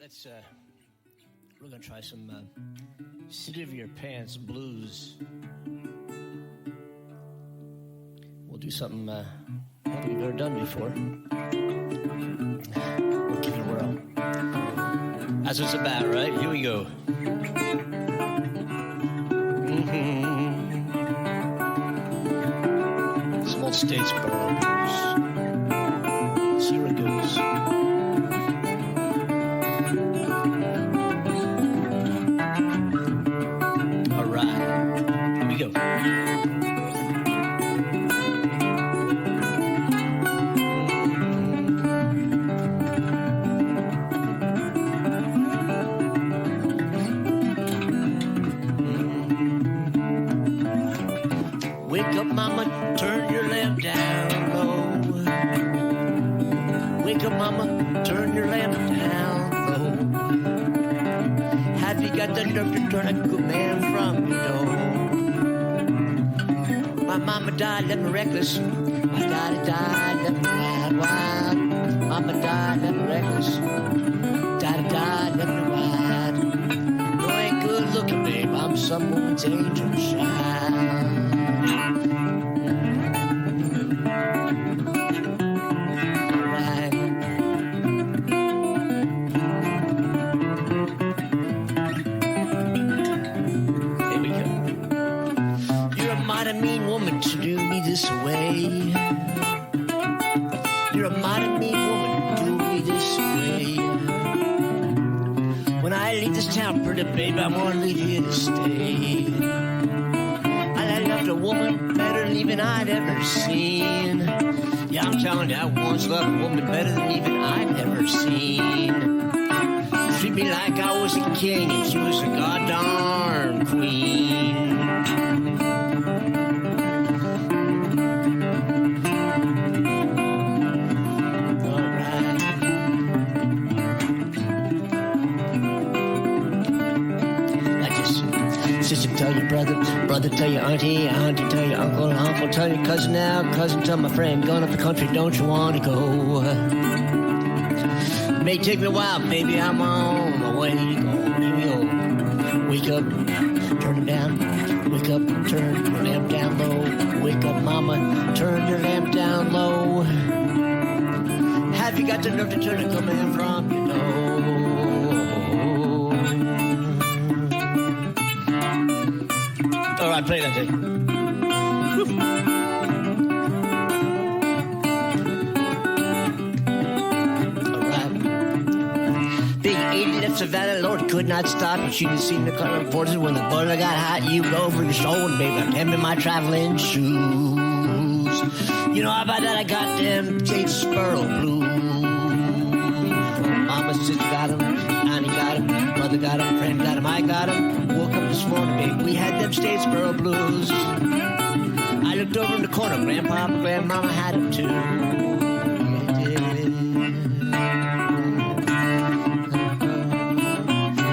We're gonna try some City of Your Pants blues. We'll do something we've never done before. We'll give it a whirl. That's what it's about, right? Here we go. Some old Statesboro blues. See where it goes. Wake up, mama, turn your lamp down low. Wake up, mama, turn your lamp down low. Have you got the nerve to turn a good man from your door? My mama died, left me reckless. My daddy died, left me wild, wild. Mama died, left me reckless. Daddy died, left me wild. No, ain't good looking, babe. I'm someone's angel child. Mean woman to do me this way. You're a mighty mean woman to do me this way. When I leave this town, pretty baby, I'm gonna leave here to stay. I left a woman better than even I'd ever seen. Yeah, I'm telling you, I once loved a woman better than even I'd ever seen. Treat me like I was a king and she was a goddamn queen. Sister tell your brother, brother tell your auntie, auntie tell your uncle, uncle tell your cousin now, cousin tell my friend, going up the country, don't you want to go? May take me a while, baby, I'm on my way. Here we go. Wake up, turn it down. Wake up, turn your lamp down low. Wake up, mama, turn your lamp down low. Have you got the nerve to turn a command from your door? All right, play that thing. All right. Big 80 left Savannah, Lord could not stop. And she didn't see the car reporters when the butter got hot. You go over your shoulder, baby. I'm hemming my traveling shoes. You know how about that? I got them Statesboro blues. Mama, sister got them. Annie got him, brother got him, friend got him, I got him. Woke up this morning, baby, we had them Statesboro blues. I looked over in the corner, Grandpa and Grandmama had them too.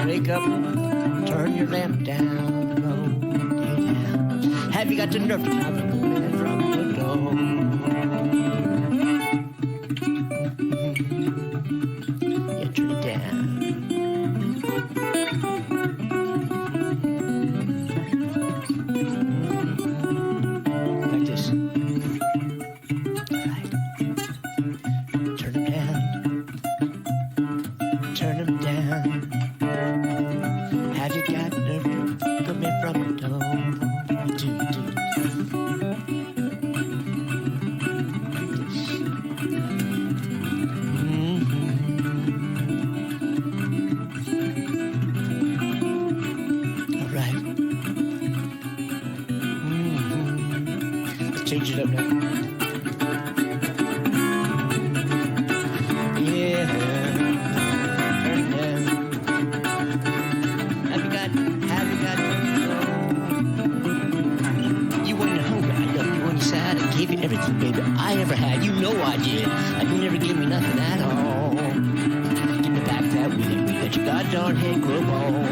Wake up, turn your lamp down low. Have you got the nerve to have a man from the door? Yeah, turn it down. Like this. All right. Turn them down. Turn them down. Have you got nerve to come in from the door? Do. Change it up now. Yeah. Turn it down. Have you got you weren't hungry, I loved you. When you sad, I gave you everything, baby, I ever had. You know I did. Like you never gave me nothing at all. Give me back that weed. Let your goddamn head grow bald.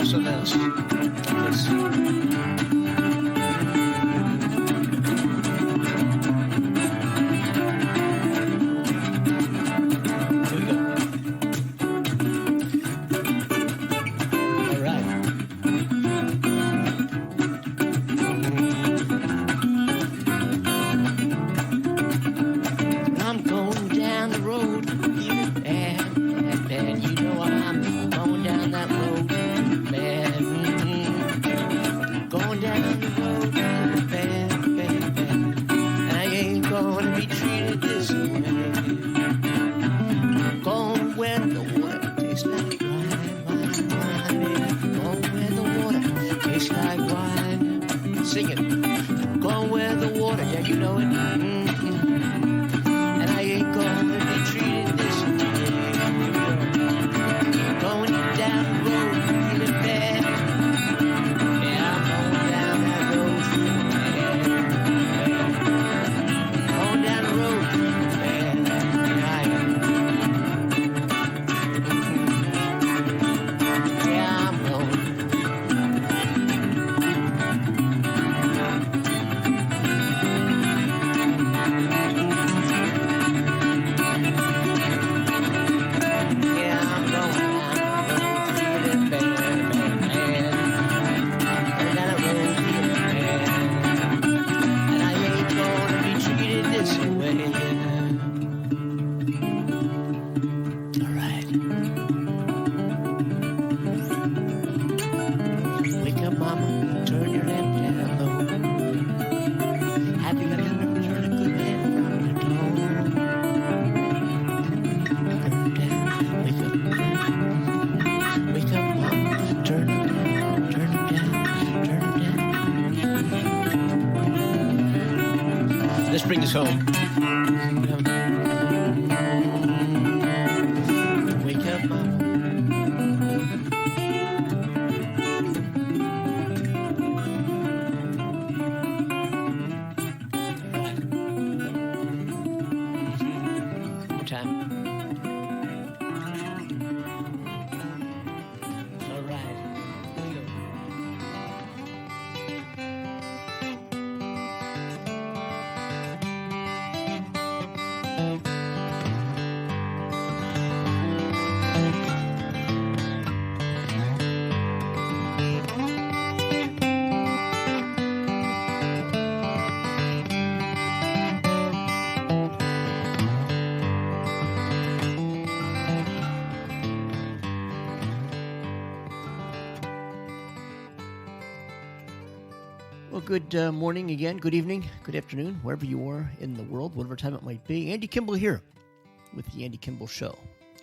Something else. This. like wine. Sing it. Going where the water, yeah, you know it. Mm-hmm. And I ain't gonna be treated this way. Going down the road, feeling bad. Yeah, I'm going down that road, feeling bad. Going down the road, feeling bad. I am. Yeah, I'm going. Bring us home. Wake up, Mama. One more time. All right. Here we go. Well, good morning again, good evening, good afternoon, wherever you are in the world, whatever time it might be. Andy Kimbel here with the Andy Kimbel Show,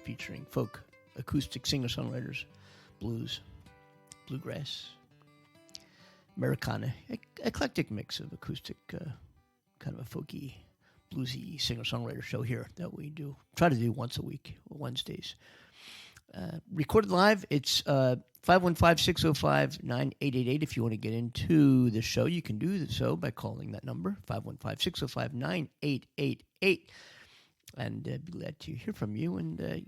featuring folk, acoustic singer-songwriters, blues, bluegrass, Americana, eclectic mix of acoustic, kind of a folky, bluesy singer-songwriter show here that we try to do once a week, Wednesdays. Recorded live, it's 515-605-9888. If you want to get into the show, you can do so by calling that number, 515-605-9888. And be glad to hear from you. And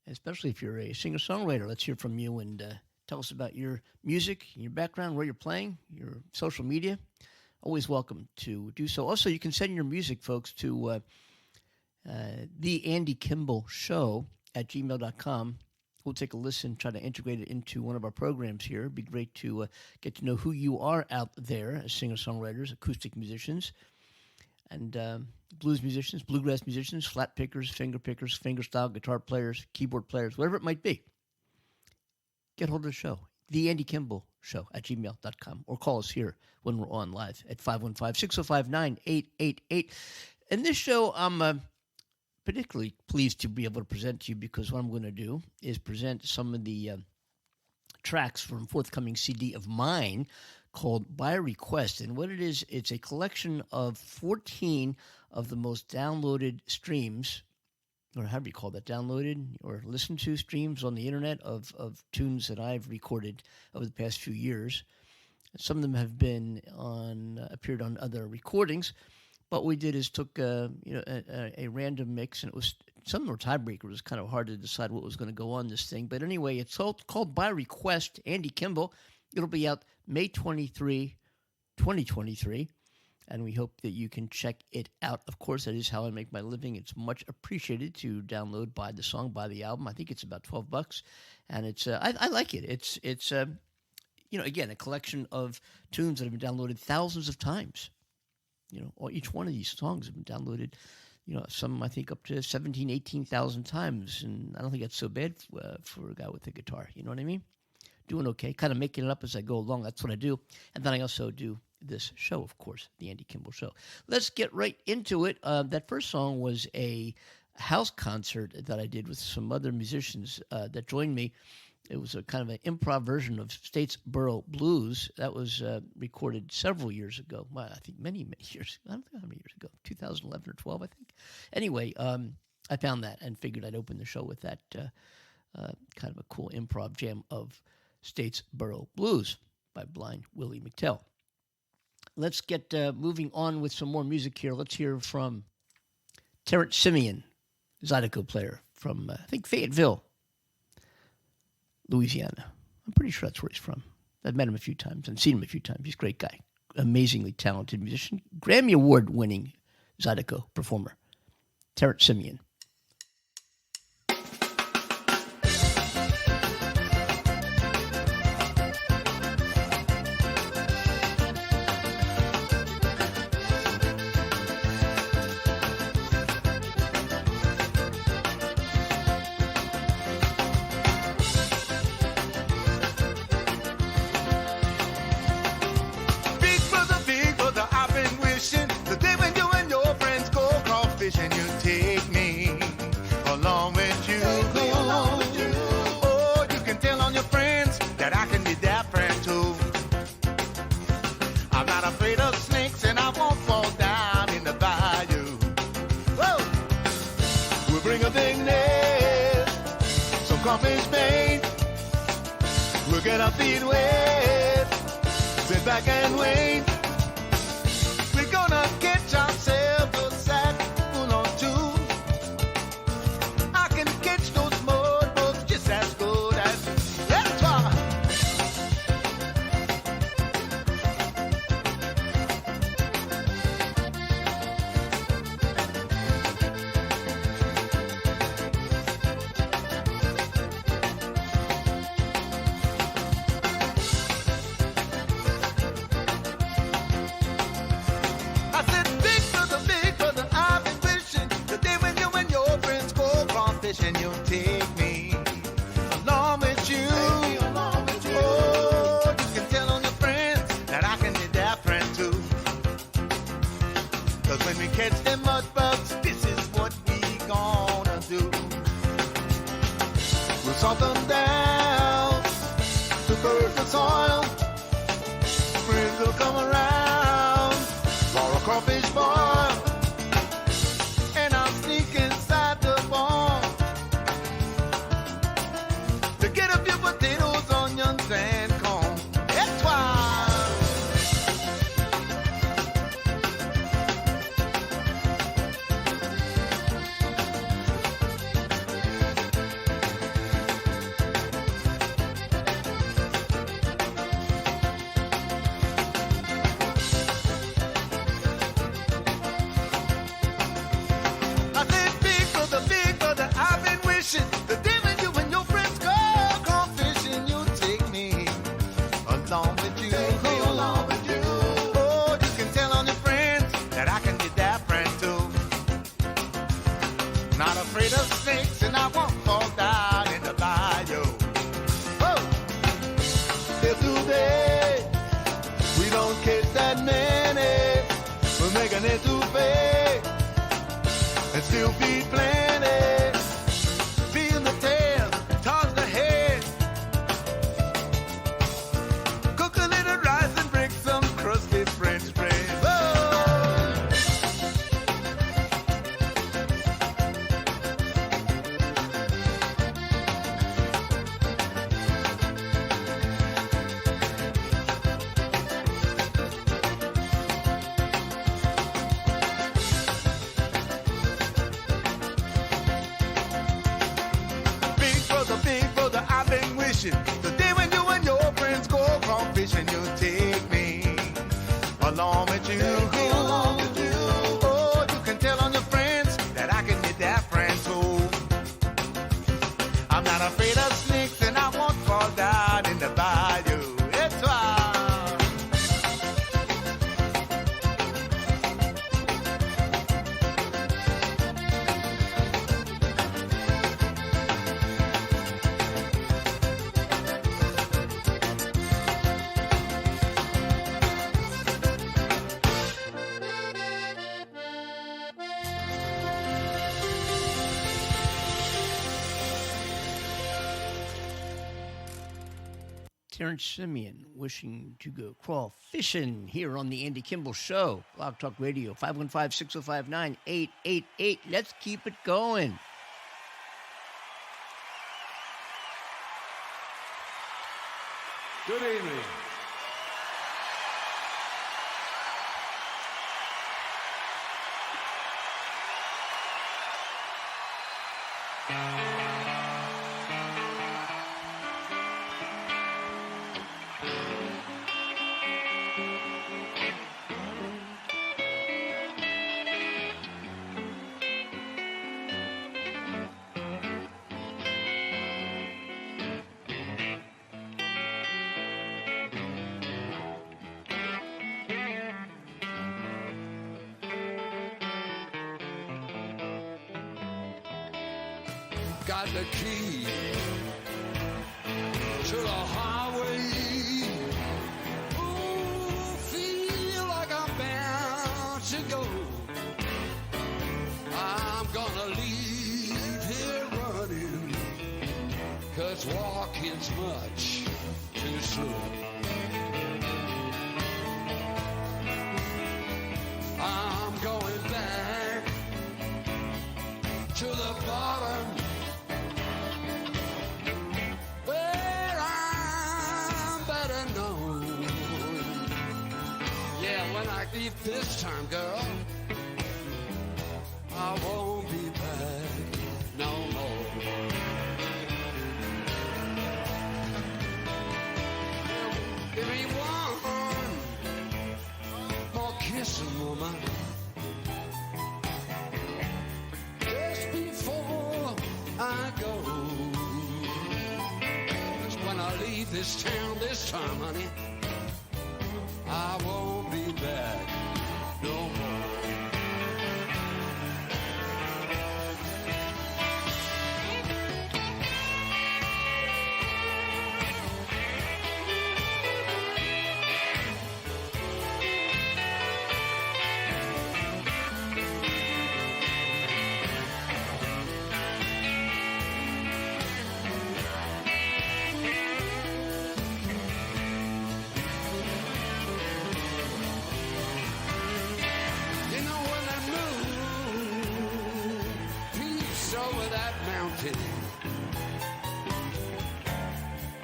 especially if you're a singer-songwriter, let's hear from you and tell us about your music, your background, where you're playing, your social media. Always welcome to do so. Also, you can send your music, folks, to the Andy Kimbel Show at gmail.com. We'll take a listen, try to integrate it into one of our programs here. It'd be great to get to know who you are out there as singer-songwriters, acoustic musicians, and blues musicians, bluegrass musicians, flat pickers, fingerstyle, guitar players, keyboard players, whatever it might be. Get hold of the show, the Andy Kimbel Show at gmail.com, or call us here when we're on live at 515-605-9888. In this show, I'm particularly pleased to be able to present to you because what I'm going to do is present some of the tracks from a forthcoming CD of mine called By Request. And what it is, it's a collection of 14 of the most downloaded streams, or how do you call that, downloaded or listened to streams on the internet of tunes that I've recorded over the past few years. Some of them have appeared on other recordings. But what we did is took a random mix, and it was some of them were tiebreaker. It was kind of hard to decide what was going to go on this thing. But anyway, it's called By Request, Andy Kimbel. It'll be out May 23, 2023, and we hope that you can check it out. Of course, that is how I make my living. It's much appreciated to download, buy the song, buy the album. I think it's about $12, and it's I like it. It's again, a collection of tunes that have been downloaded thousands of times. Each one of these songs have been downloaded, some I think up to 17,000, 18,000 times. And I don't think that's so bad for a guy with a guitar. You know what I mean? Doing okay, kind of making it up as I go along. That's what I do. And then I also do this show, of course, the Andy Kimbel Show. Let's get right into it. That first song was a house concert that I did with some other musicians that joined me It was a kind of an improv version of Statesboro Blues that was recorded several years ago. Well, I think many years. I don't know how many years ago. 2011 or 12, I think. Anyway, I found that and figured I'd open the show with that kind of a cool improv jam of Statesboro Blues by Blind Willie McTell. Let's get moving on with some more music here. Let's hear from Terrence Simeon, Zydeco player from, I think, Fayetteville, Louisiana. I'm pretty sure that's where he's from. I've met him a few times and seen him a few times. He's a great guy. Amazingly talented musician. Grammy Award-winning Zydeco performer. Terrence Simeon. Terrence Simeon wishing to go crawl fishing here on the Andy Kimbel Show. Blog Talk Radio, 515-605-9888. Let's keep it going. Good evening. Got the key to the highway. Ooh, feel like I'm bound to go. I'm gonna leave here running, 'cause walking's much too slow. I'm going back to the bottom, this time, girl, I won't be back no more. Give me one more kiss, woman, just before I go. 'Cause when I leave this town this time, honey, I won't be back no more.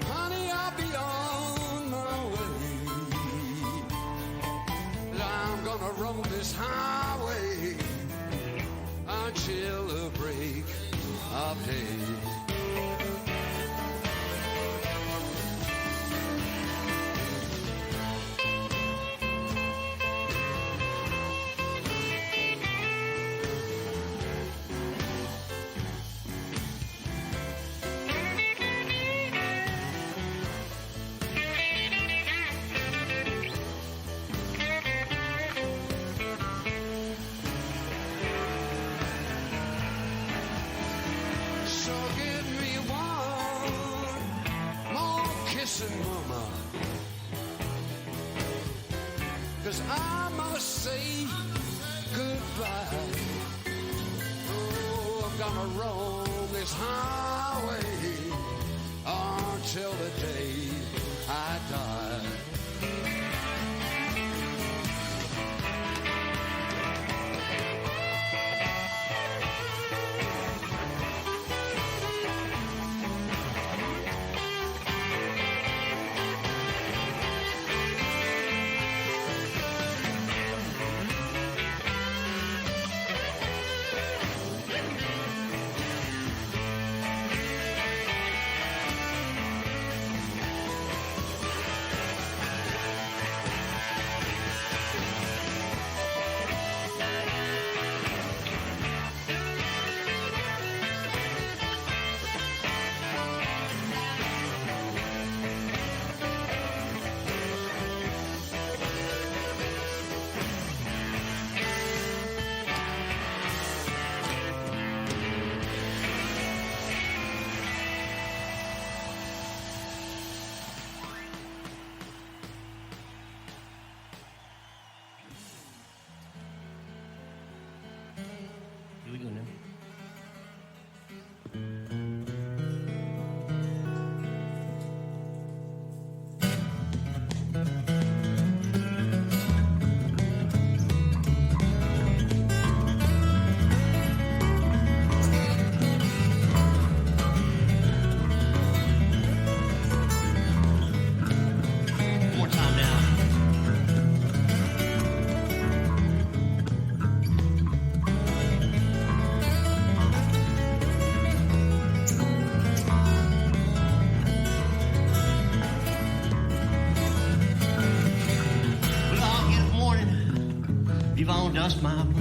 Honey, I'll be on my way. I'm gonna roam this highway until the break of day. Mama, 'cause I must say goodbye. Oh, I'm gonna roam this highway until the day I die. Dust my broom.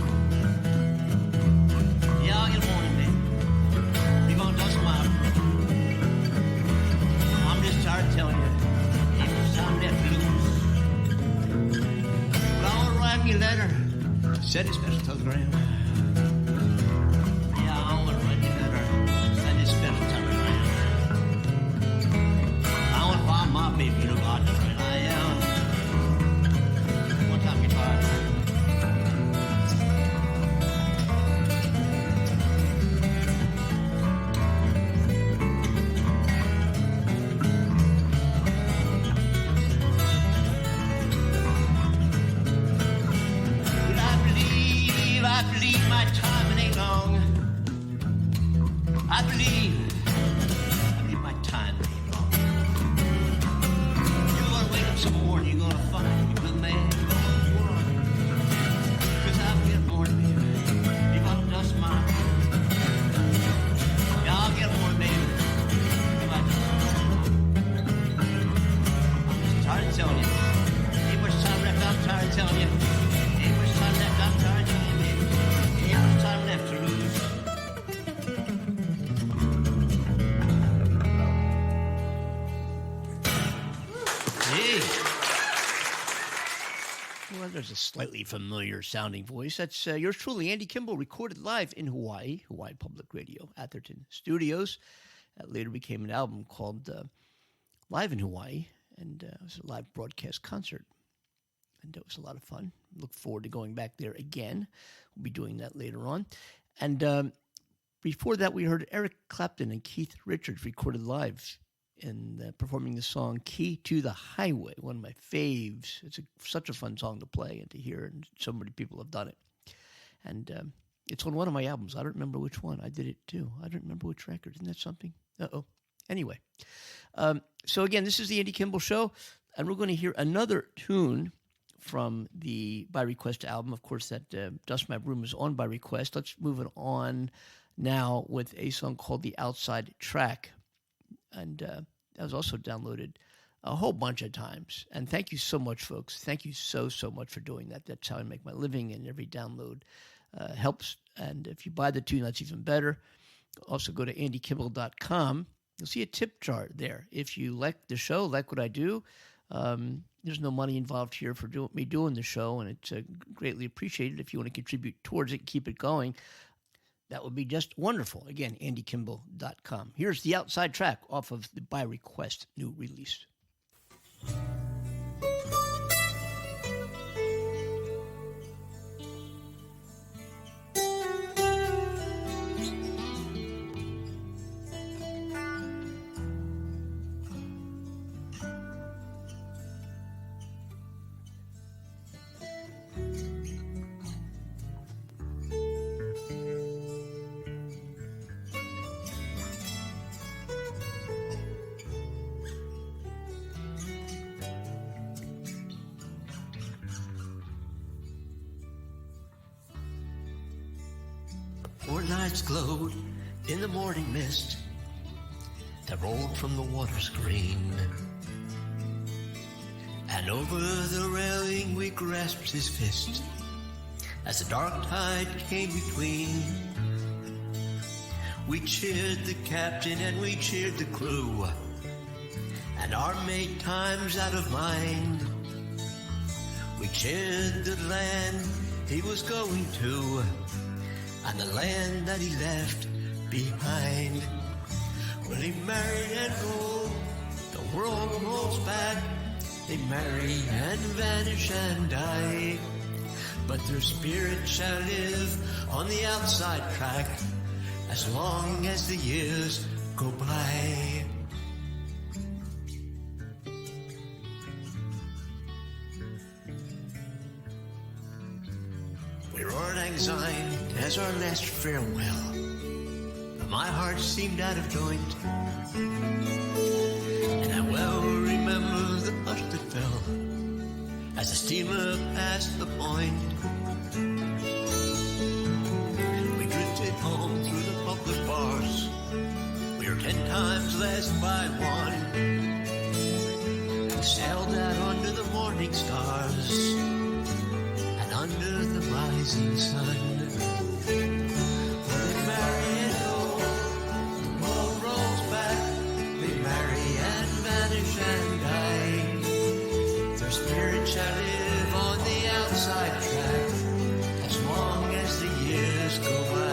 Yeah, good morning, baby. You gonna dust my broom? I'm just tired of telling you, it was time to blues. But I wanna write me a letter, send it special telegram. Yeah, I wanna write me a letter, send it special telegram. I wanna buy my baby, you know, God knows when I am. One time you tried. I believe my time ain't long. You're gonna wake up some morning, you're gonna find a good man. Cause I'll get more than you. You're gonna dust my. Yeah, I'll get more, baby. I'm just tired of telling you. Ain't much time left, I'm tired of telling you. Ain't much time left, I'm tired of telling you, baby. Ain't much time left to lose. Well, there's a slightly familiar sounding voice. That's yours truly, Andy Kimbel, recorded live in Hawaii Public Radio, Atherton Studios. That later became an album called Live in Hawaii, and it was a live broadcast concert. And it was a lot of fun. Look forward to going back there again. We'll be doing that later on. And before that, we heard Eric Clapton and Keith Richards recorded live in performing the song Key to the Highway, one of my faves. It's such a fun song to play and to hear, and so many people have done it. And it's on one of my albums. I don't remember which one. I did it too. I don't remember which record. Isn't that something? Uh-oh. Anyway. So again, this is the Andy Kimbel Show, and we're going to hear another tune from the By Request album. Of course, that Dust My Broom is on By Request. Let's move it on now with a song called The Outside Track. And that was also downloaded a whole bunch of times. And thank you so much, folks. Thank you so much for doing that. That's how I make my living, and every download helps. And if you buy the tune, that's even better. Also go to AndyKimbel.com. You'll see a tip jar there. If you like the show, like what I do, there's no money involved here for me doing the show, and it's greatly appreciated. If you want to contribute towards it and keep it going, that would be just wonderful. Again, AndyKimbel.com. Here's The Outside Track off of the By Request new release. Four nights glowed in the morning mist that rolled from the water's green. And over the railing we grasped his fist as the dark tide came between. We cheered the captain and we cheered the crew, and our mate times out of mind. We cheered the land he was going to, and the land that he left behind. Will he marry and go? The world rolls back. They marry and vanish and die, but their spirit shall live on the outside track as long as the years go by. We roared anxiety as our last farewell, but my heart seemed out of joint, and I well remember the hush that fell as the steamer passed the point. We drifted home through the public bars. We were 10 times less by one. We sailed out under the morning stars and under the rising sun. They marry and go, the world rolls back. They marry and vanish and die. Their spirits shall live on the outside track as long as the years go by.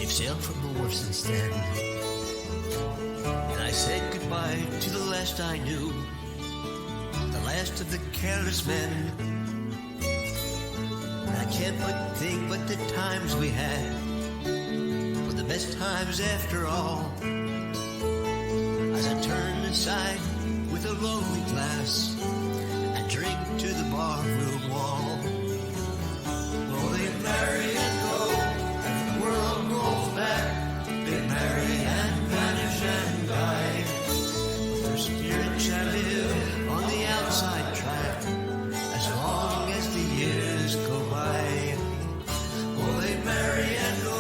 Sailed from the wharf since then, and I said goodbye to the last I knew, the last of the careless men. I can't but think what the times we had were the best times after all. As I turn aside with a lonely glass and drink to the barroom wall. Well, they marry and go, and the world rolls back. They marry and vanish and die. But their spirit shall live on the outside track as long as the years go by. Well, they marry and go,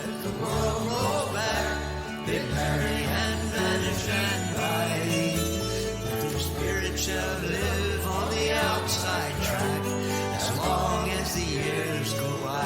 and the world rolls back. They marry and vanish and die. But their spirit shall live on the outside track as long as the years go by.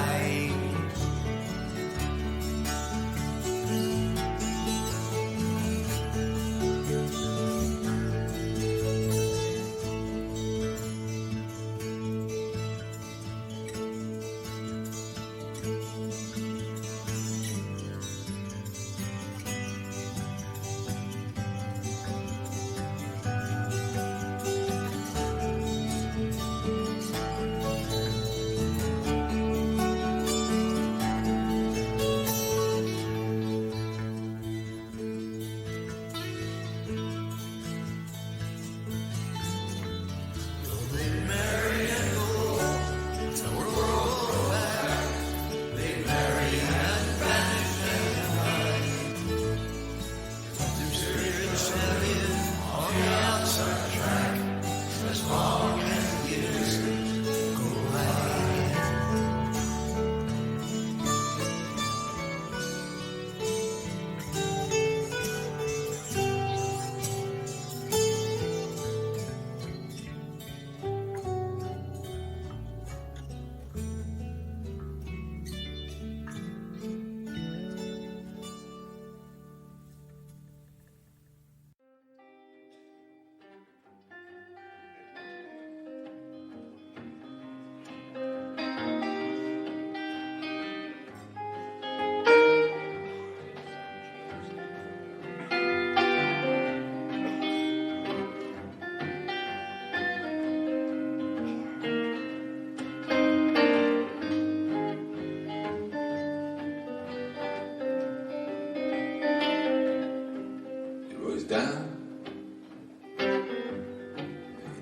Down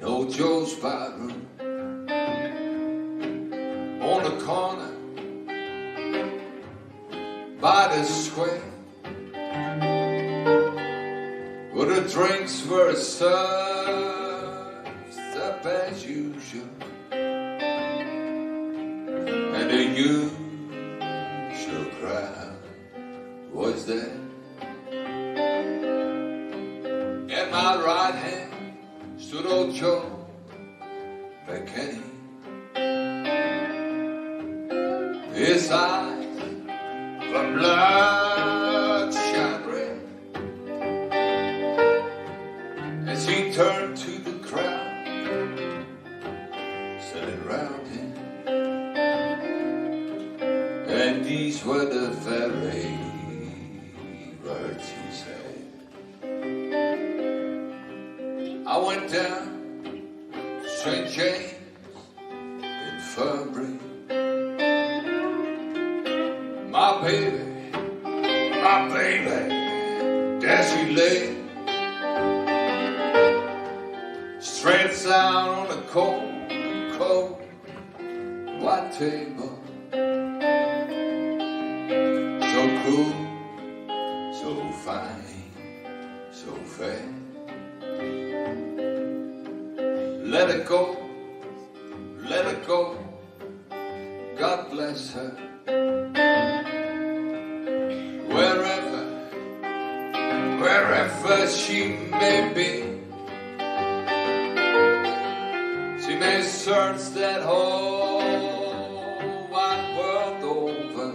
in old Joe's bedroom on the corner by the square, where the drinks were served up as usual, and the usual crowd was there. At my right hand stood old Joe McKinney. His eyes were bloodshot red, And these were the very words he said. I went down to St. James Infirmary. My baby, there she lay, stretched out on a cold, cold white table. So cool, so fine, so fair. Let her go, let her go, God bless her. Wherever she may be, she may search that whole wide world over,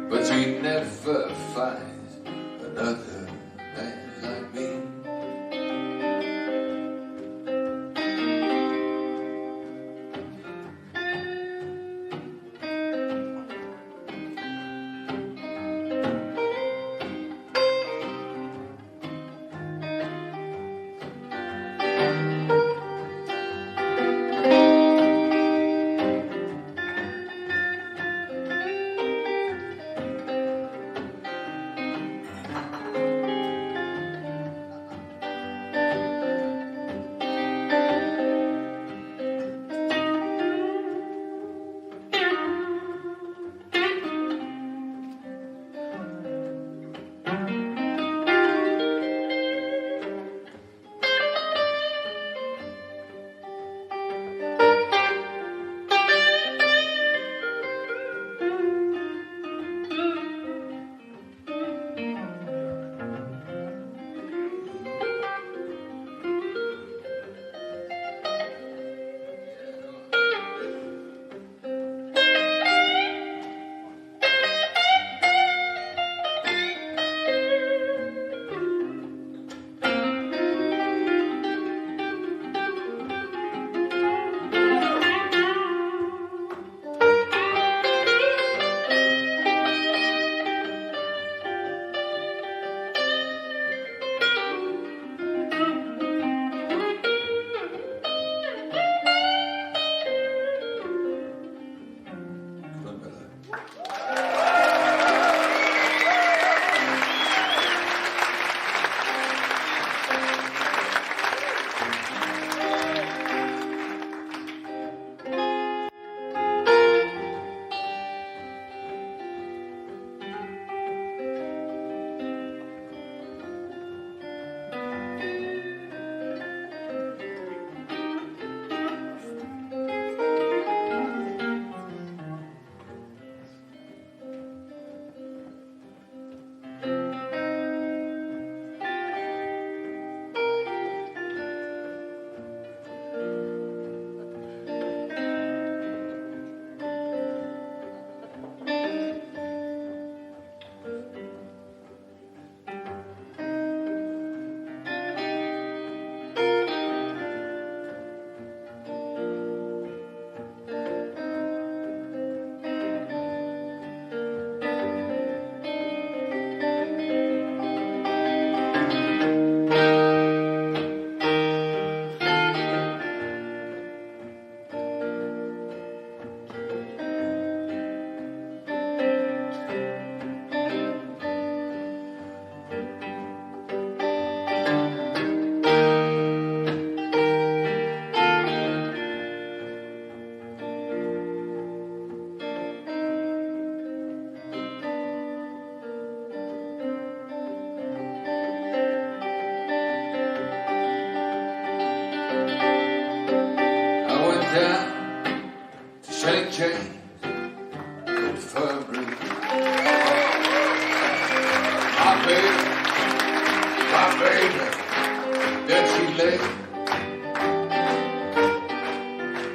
but she never finds another man like me.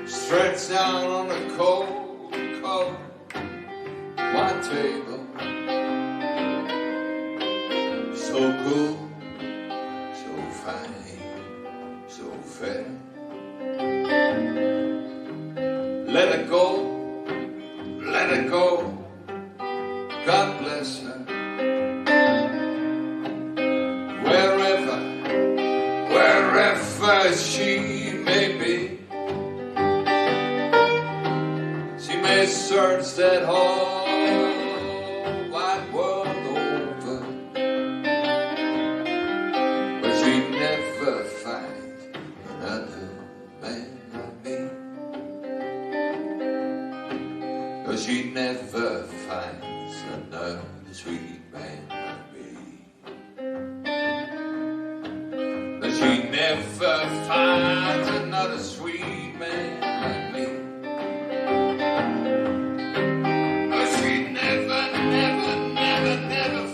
Stretched out on a cold, cold white table. So cool, so fine, so fair. Let her go, let her go. God bless her. Wherever she may be, she may search that whole wide world over, but she never finds another man like me. No, she never finds another sweet man like me. No, she never finds another sweet man like me. No, she never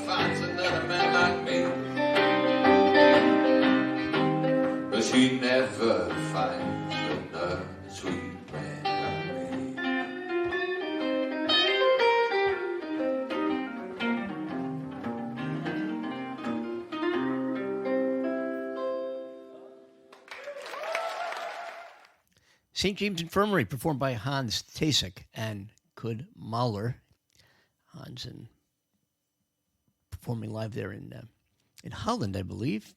finds another man like me. No, she never finds another sweet man like me. St. James Infirmary, performed by Hans Tasek and Kud Mahler. Hans and performing live there in Holland, I believe.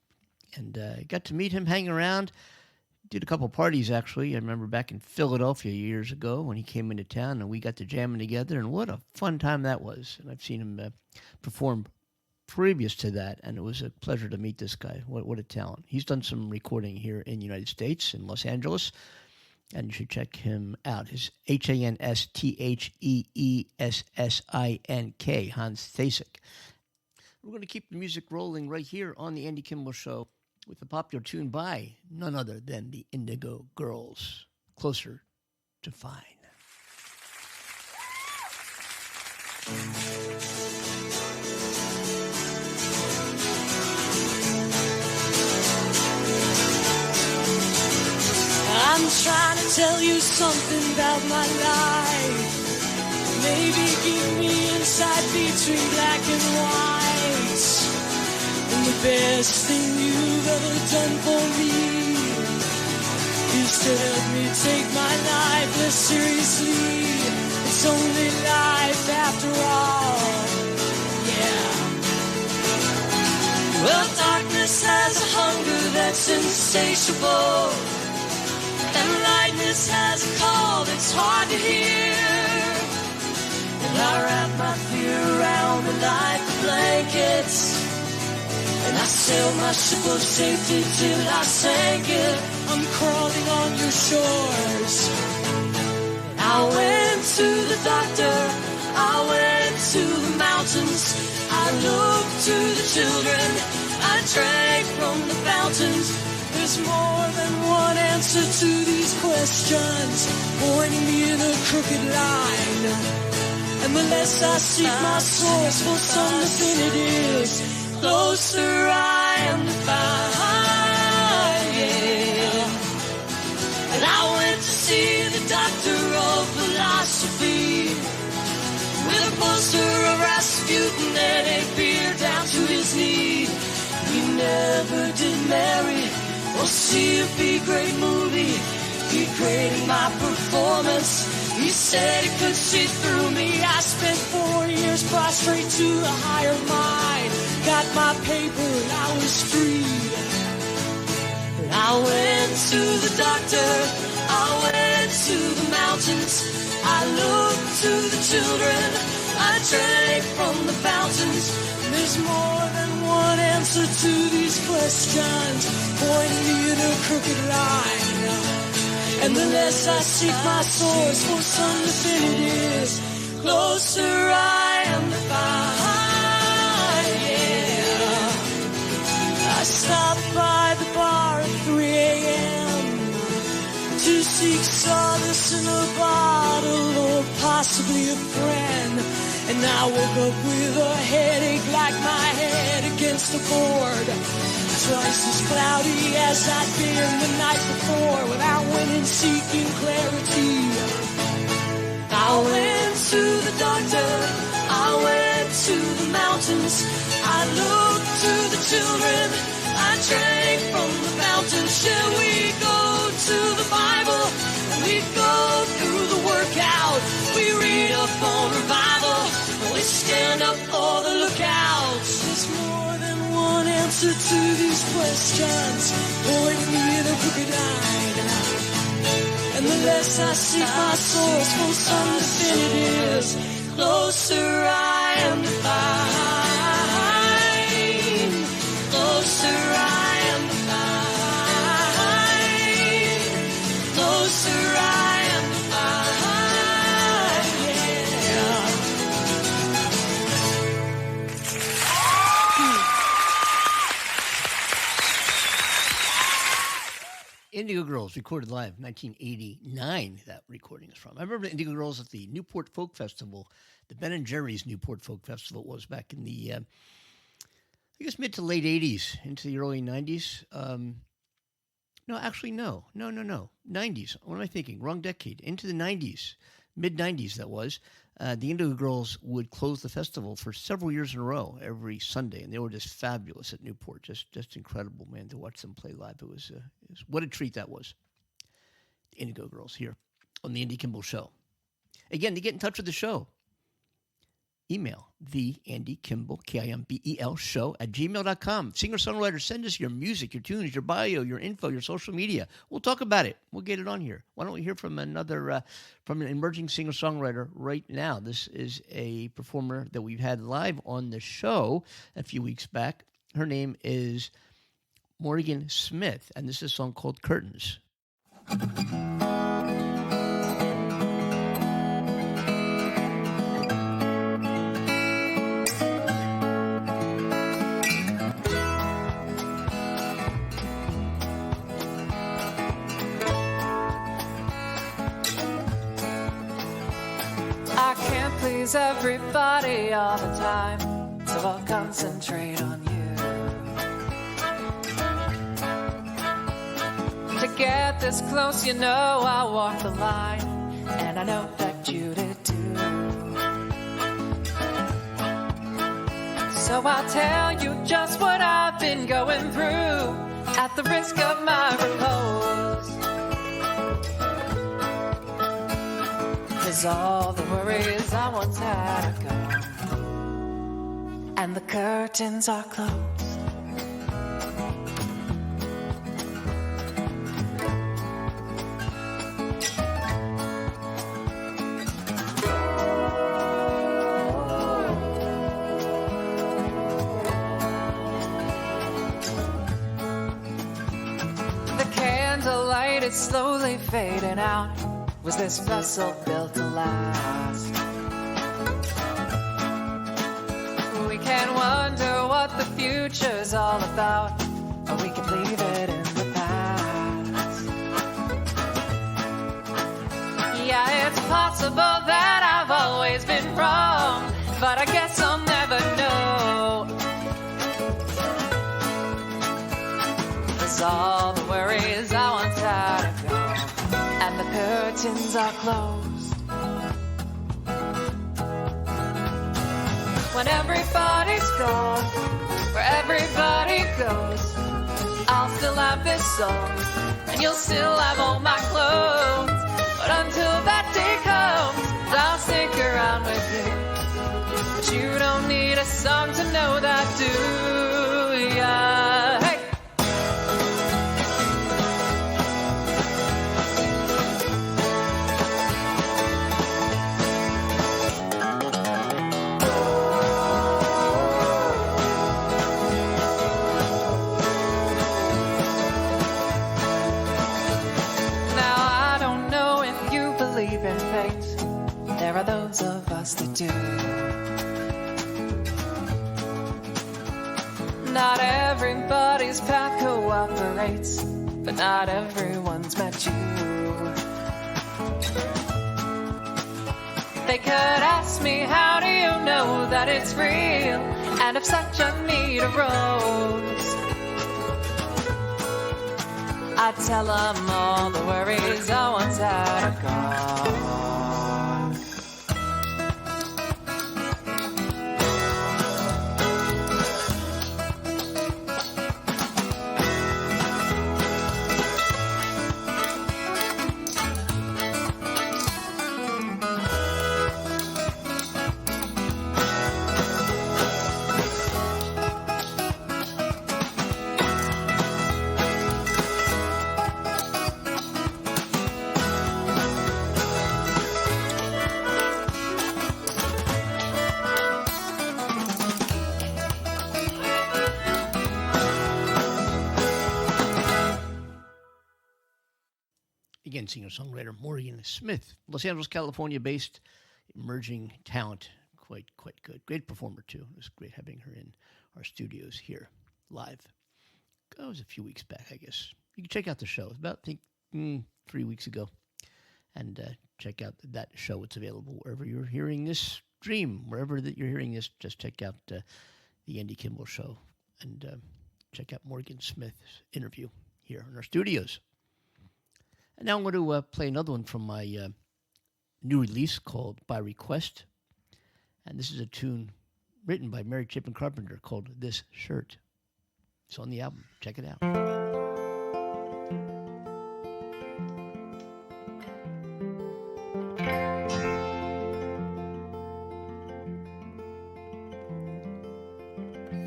And got to meet him, hang around. Did a couple parties, actually. I remember back in Philadelphia years ago when he came into town, and we got to jamming together. And what a fun time that was. And I've seen him perform previous to that, and it was a pleasure to meet this guy. What a talent. He's done some recording here in the United States, in Los Angeles. And you should check him out. His HANSTHEESSINK, Hans Tasek. We're going to keep the music rolling right here on the Andy Kimbel Show with a popular tune by none other than the Indigo Girls, Closer to Fine. I'm trying to tell you something about my life. Maybe give me insight between black and white. And the best thing you've ever done for me is to help me take my life less seriously. It's only life after all. Yeah. Well, darkness has a hunger that's insatiable. And lightness has a call that's hard to hear. And I wrap my fear around me like a blanket. And I sail my ship of safety till I sank it. I'm crawling on your shores. And I went to the doctor. I went to the mountains. I looked to the children. I drank from the fountains. There's more than one answer to these questions, pointing me in a crooked line. And the less I seek my source for some definitives, closer I am to find. Yeah. And I went to see the doctor of philosophy, with a poster of Rasputin and a beard down to his knee. He never did marry or see a B-grade movie, degrading my performance. He said he could see through me. I spent 4 years prostrate to a higher mind. Got my paper and I was free. And I went to the doctor. I went to the mountains. I looked to the children. I drank from the fountains. There's more than one answer to these questions, pointing me in a crooked line. And the less I seek my source for some definitives, closer I am to find. Yeah. I stopped by the bar at 3 a.m. to seek solace in a bottle or possibly a friend. And I woke up with a headache like my head against the board, twice as cloudy as I'd been the night before when I went in seeking clarity. I went to the doctor, I went to the mountains, I looked to the children, I drank from the fountain. Shall we go to the Bible? We go through the workout, we read a on revival. We stand up for the lookouts. There's more than one answer to these questions. Point me the crooked line. And the less I seek my source for some definitives, closer I am to find. Closer I am to find. Closer I am to Indigo Girls, recorded live, 1989, that recording is from. I remember the Indigo Girls at the Newport Folk Festival, the Ben & Jerry's Newport Folk Festival was back in the, I guess, mid to late 80s, into the early 90s. No, 90s. What am I thinking? Wrong decade. Into the 90s, mid-90s that was. The Indigo Girls would close the festival for several years in a row every Sunday, and they were just fabulous at Newport. Just incredible, man, to watch them play live. It was what a treat that was. The Indigo Girls here on the Andy Kimbel Show. Again, to get in touch with the show, email the Andy Kimbel, Kimbel show @gmail.com. Singer-songwriter, send us your music, your tunes, your bio, your info, your social media. We'll talk about it. We'll get it on here. Why don't we hear from another, from an emerging singer-songwriter right now? This is a performer that we've had live on the show a few weeks back. Her name is Morgan Smith, and this is a song called Curtains. I can't please everybody all the time, so I'll concentrate on you. To get this close, you know I walk the line, and I know that you did too. So I'll tell you just what I've been going through, at the risk of my repose. 'Cause all the worries I once had are gone, and the curtains are closed. The candlelight is slowly fading out. Was this vessel built to last? We can wonder what the future's all about, or we can leave it in the past. Yeah, it's possible that I've always been wrong, but I guess I'll never know. 'Cause all the worries I once had are gone, and the curtains are closed. When everybody's gone, where everybody goes, I'll still have this song, and you'll still have all my clothes. But until that day comes, I'll stick around with you. But you don't need a song to know that, do ya? Hey! There are those of us that do. Not everybody's path cooperates, but not everyone's met you. They could ask me, how do you know that it's real, and if such a need arose? I'd tell them all the worries I once had are gone. singer-songwriter Morgan Smith, Los Angeles, California-based emerging talent. Quite good. Great performer, too. It was great having her in our studios here live. It was a few weeks back, I guess. You can check out the show. It was about, I think, 3 weeks ago. And check out that show. It's available wherever you're hearing this stream. Wherever that you're hearing this, just check out the Andy Kimbel Show. And check out Morgan Smith's interview here in our studios. And now I'm going to play another one from my new release called By Request. And this is a tune written by Mary Chapin Carpenter called This Shirt. It's on the album. Check it out.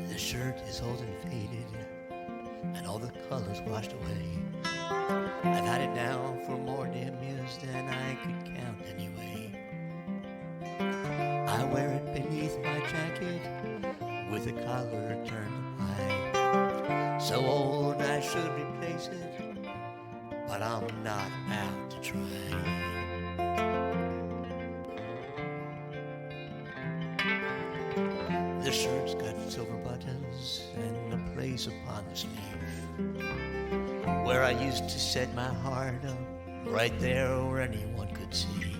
This shirt is old and faded, and all the colors washed away. I've had it now for more damn years than I could count anyway. I wear it beneath my jacket with the collar turned high. So old I should replace it, but I'm not about to try. This shirt's got silver buttons and a place upon the sleeve where I used to set my heart up, right there where anyone could see.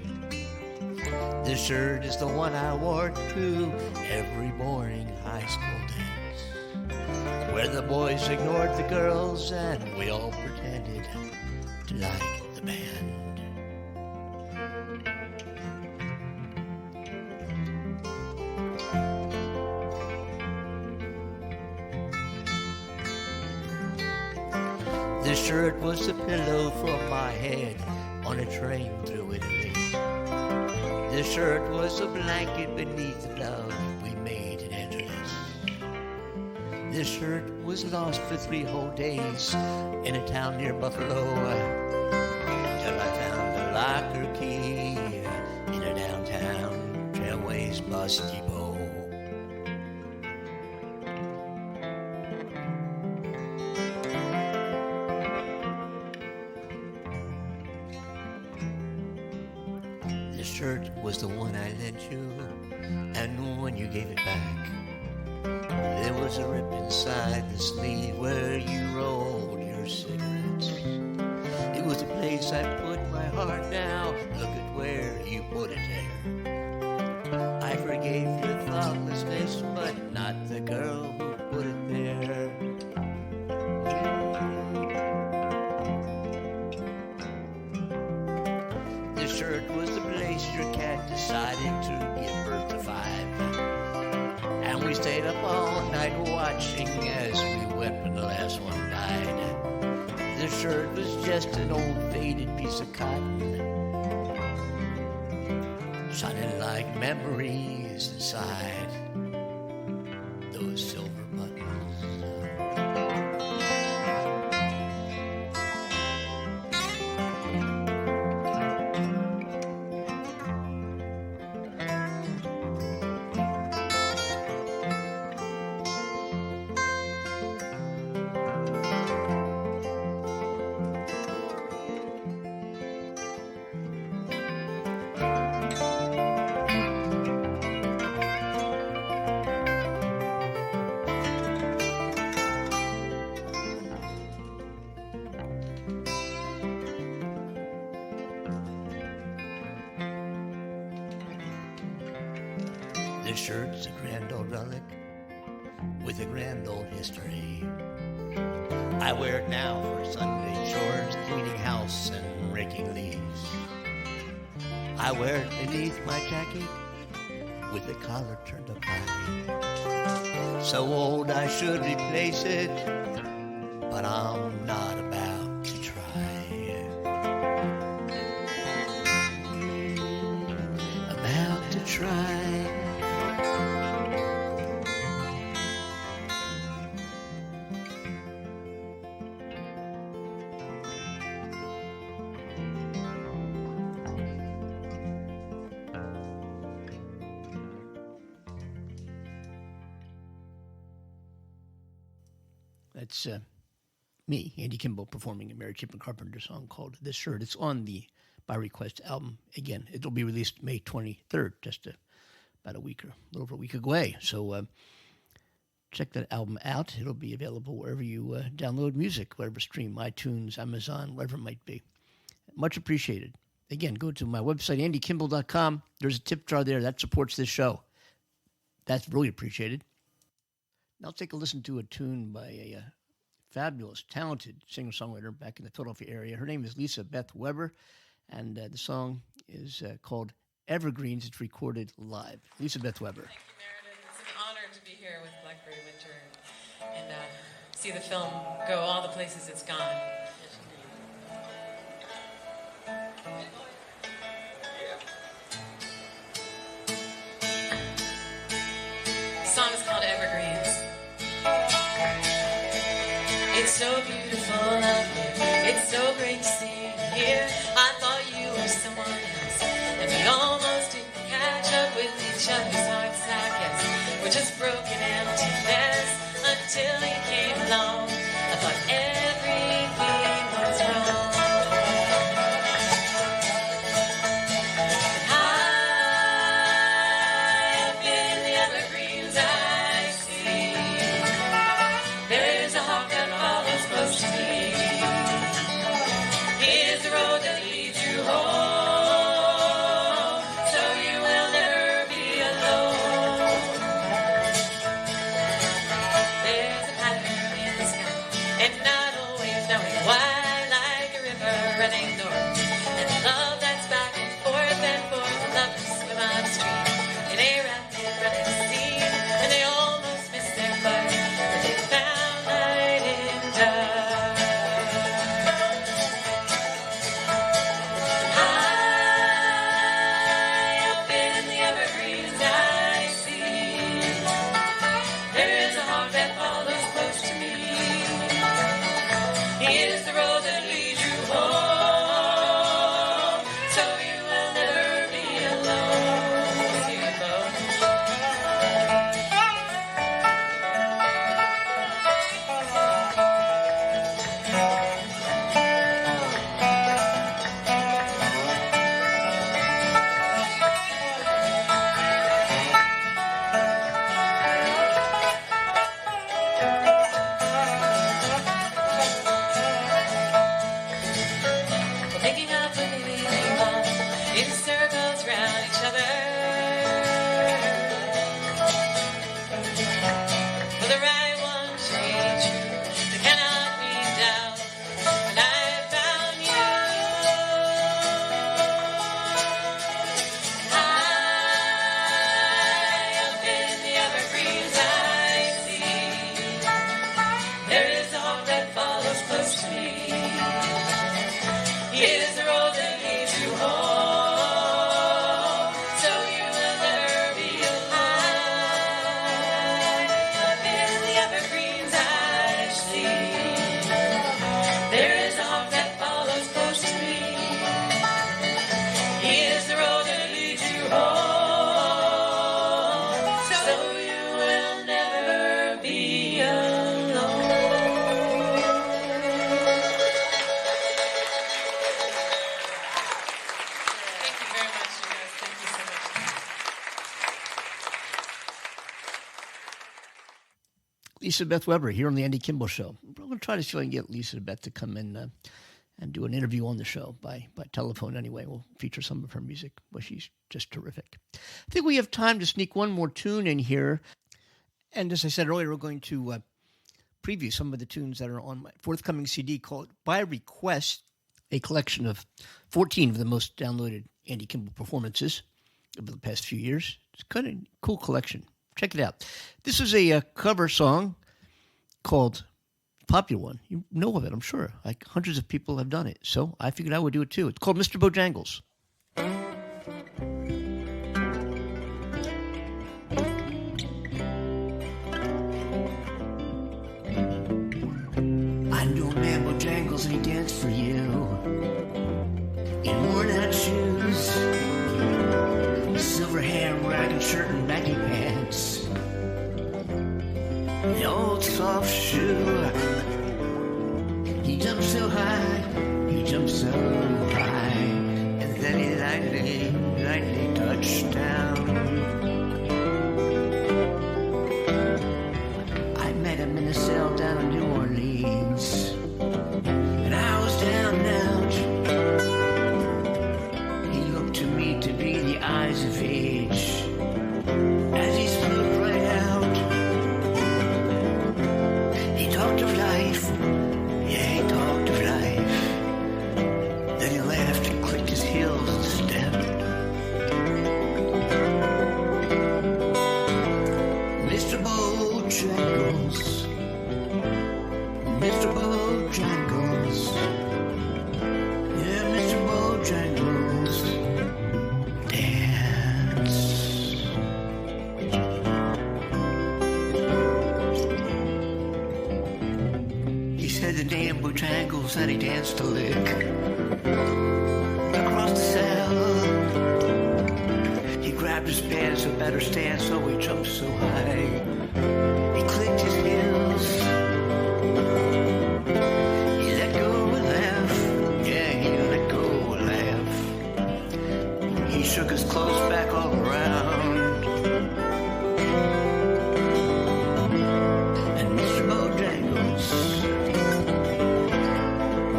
This shirt is the one I wore to every boring high school dance, where the boys ignored the girls and we all pretended to like the band. This shirt was the pillow for my head on a train through Italy. This shirt was a blanket beneath the love we made in Angeles. This shirt was lost for 3 whole days in a town near Buffalo, till I found the locker key in a downtown Trailways bus depot. This shirt was the one I lent you, and when you gave it back, there was a rip inside the sleeve where you rolled your cigarettes. It was the place I put my heart now. Look at where you put it there. I forgave your thoughtlessness, but not the girl who put it there. This shirt was the place your cat decided to give birth to 5. And we stayed up all night watching as we wept when the last one died. This shirt was just an old faded piece of cotton, shining like memories inside those silver buttons. This shirt's a grand old relic with a grand old history. I wear it now for Sunday chores, cleaning house and raking leaves. I wear it beneath my jacket with the collar turned up high. So old I should replace it, but I'm not about to try. About to try. That's me, Andy Kimbel, performing a Mary Chapin Carpenter song called This Shirt. It's on the By Request album. Again, it'll be released May 23rd, just about a little over a week away. So check that album out. It'll be available wherever you download music, whatever stream, iTunes, Amazon, whatever it might be. Much appreciated. Again, go to my website, AndyKimbel.com. There's a tip jar there that supports this show. That's really appreciated. Now let's take a listen to a tune by a fabulous, talented singer-songwriter back in the Philadelphia area. Her name is Lisa Beth Weber, and the song is called Evergreens. It's recorded live. Lisa Beth Weber. Thank you, Meredith. It's an honor to be here with Blackberry Winter and see the film go all the places it's gone. The song is called Evergreens. It's so beautiful out here. It's so great to see you here. I thought you were someone else, and we almost didn't catch up with each other's hearts. I guess we're just broken emptiness until you came along. I thought everything was wrong. High up in the evergreens, I see there's a hawk that follows close to me. Here's the road that leads you home, so you will never be alone. There's a pattern in the sky, and not always knowing why, like a river running north, and love that's back and forth, lovers swim upstream in a rapid running steam, and they almost miss their mark, but they found light in dark. High up in the evergreens, I see there's a hawk that follows close to me. Here's the road that leads you home, so you will never be alone. See you both. We're picking up a moving on in circles round each other. For the right one to reach you, they cannot be down. And I found you. High up in the evergreens, I see there is a hawk that follows close to me. Here's the road that leads you home, so you will never be alone. Up in the evergreens, I see there is a hawk that follows close to me. Here's the road that leads you home, so you will never be alone. Thank you very much, you guys. Thank you so much. Lisa Beth Weber here on the Andy Kimbel Show. We're going to try to see if I can get Lisa Beth to come in and do an interview on the show by telephone anyway. We'll feature some of her music. Well, she's just terrific. I think we have time to sneak one more tune in here. And as I said earlier, we're going to preview some of the tunes that are on my forthcoming CD called By Request, a collection of 14 of the most downloaded Andy Kimbel performances over the past few years. It's kind of a cool collection. Check it out. This is a cover song called, popular one. You know of it, I'm sure. Like hundreds of people have done it. So I figured I would do it too. It's called Mr. Bojangles. I know a man Bojangles and he danced for you in worn out shoes, silver hair, ragged shirt and baggy pants, the old soft shoe. lightning touchdown. I met him in a cell down in New Orleans, and I was down and out. He looked to me to be the eyes of age as he spoke right out. He talked of life, yeah, he talked of life. Then he laughed and clicked his heels and stepped. Mr. Bojangles, Mr. Bojangles, yeah, Mr. Bojangles, dance. He said the damn Bojangles that he danced a lick across the cell. He grabbed his pants, a better stand, so he jumped so high. He clicked his heels. He let go and laugh. Yeah, he let go and laugh. He shook his clothes back all around. And Mr. Bojangles,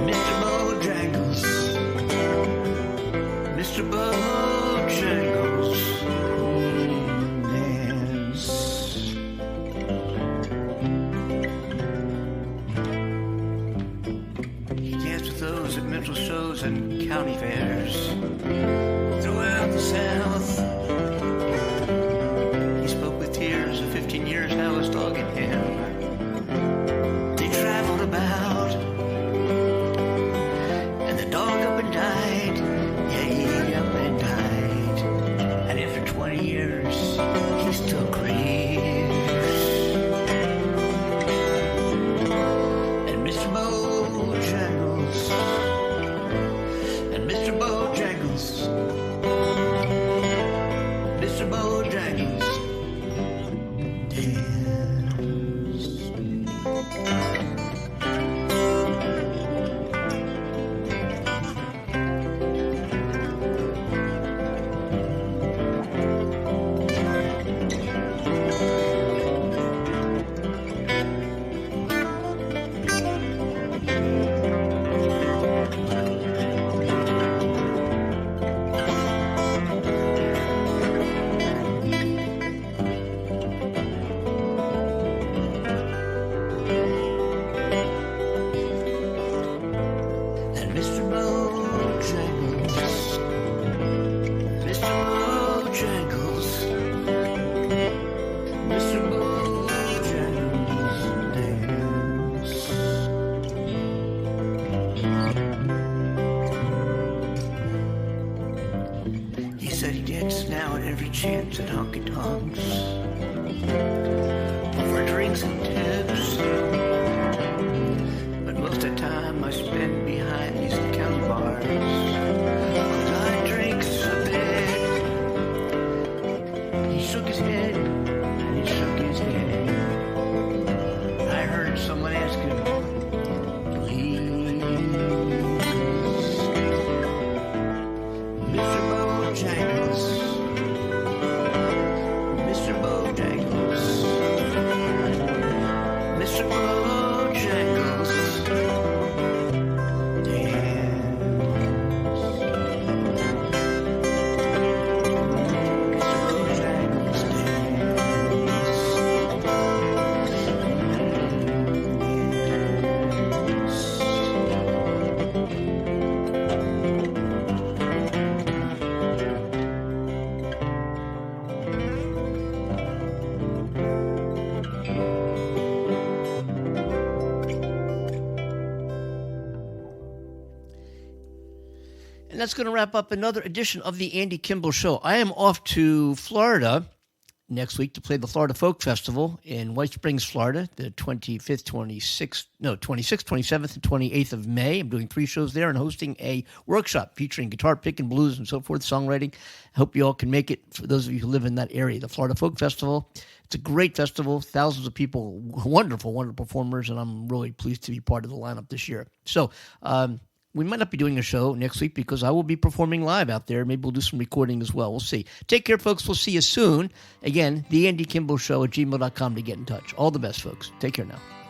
Mr. Bojangles, Mr. Bojangles, dance. He danced with those at minstrel shows and county fairs throughout the South. He spoke with tears of 15 years now his dog and him. They traveled about, and the dog up and died. Yeah, he up and died. And after 20 years, he still grieves. And Mr. Bojangles, and Mr. Bojangles, Mr. Bojangles, dance. And Mr. Bojangles, Mr. Bojangles, Mr. Bojangles, dance. He said he dances now at every chance at honky tonks for drinks and tips. But most of the time I spend behind these county bars, 'cause I drink so bad. He shook his head, and he shook his head. I heard someone ask him, please. Mr. Bojangles, Mr. Bojangles, Mr. Bojangles, dance. Mr. Bojangles, And that's going to wrap up another edition of the Andy Kimbel Show. I am off to Florida next week to play the Florida Folk Festival in White Springs, Florida, the 25th, 26th, 27th, and 28th of May. I'm doing 3 shows there and hosting a workshop featuring guitar picking, blues, and so forth, songwriting. I hope you all can make it, for those of you who live in that area. The Florida Folk Festival, it's a great festival, thousands of people, wonderful, wonderful performers, and I'm really pleased to be part of the lineup this year. So we might not be doing a show next week because I will be performing live out there. Maybe we'll do some recording as well. We'll see. Take care, folks. We'll see you soon. Again, the Andy Kimbel Show at gmail.com to get in touch. All the best, folks. Take care now.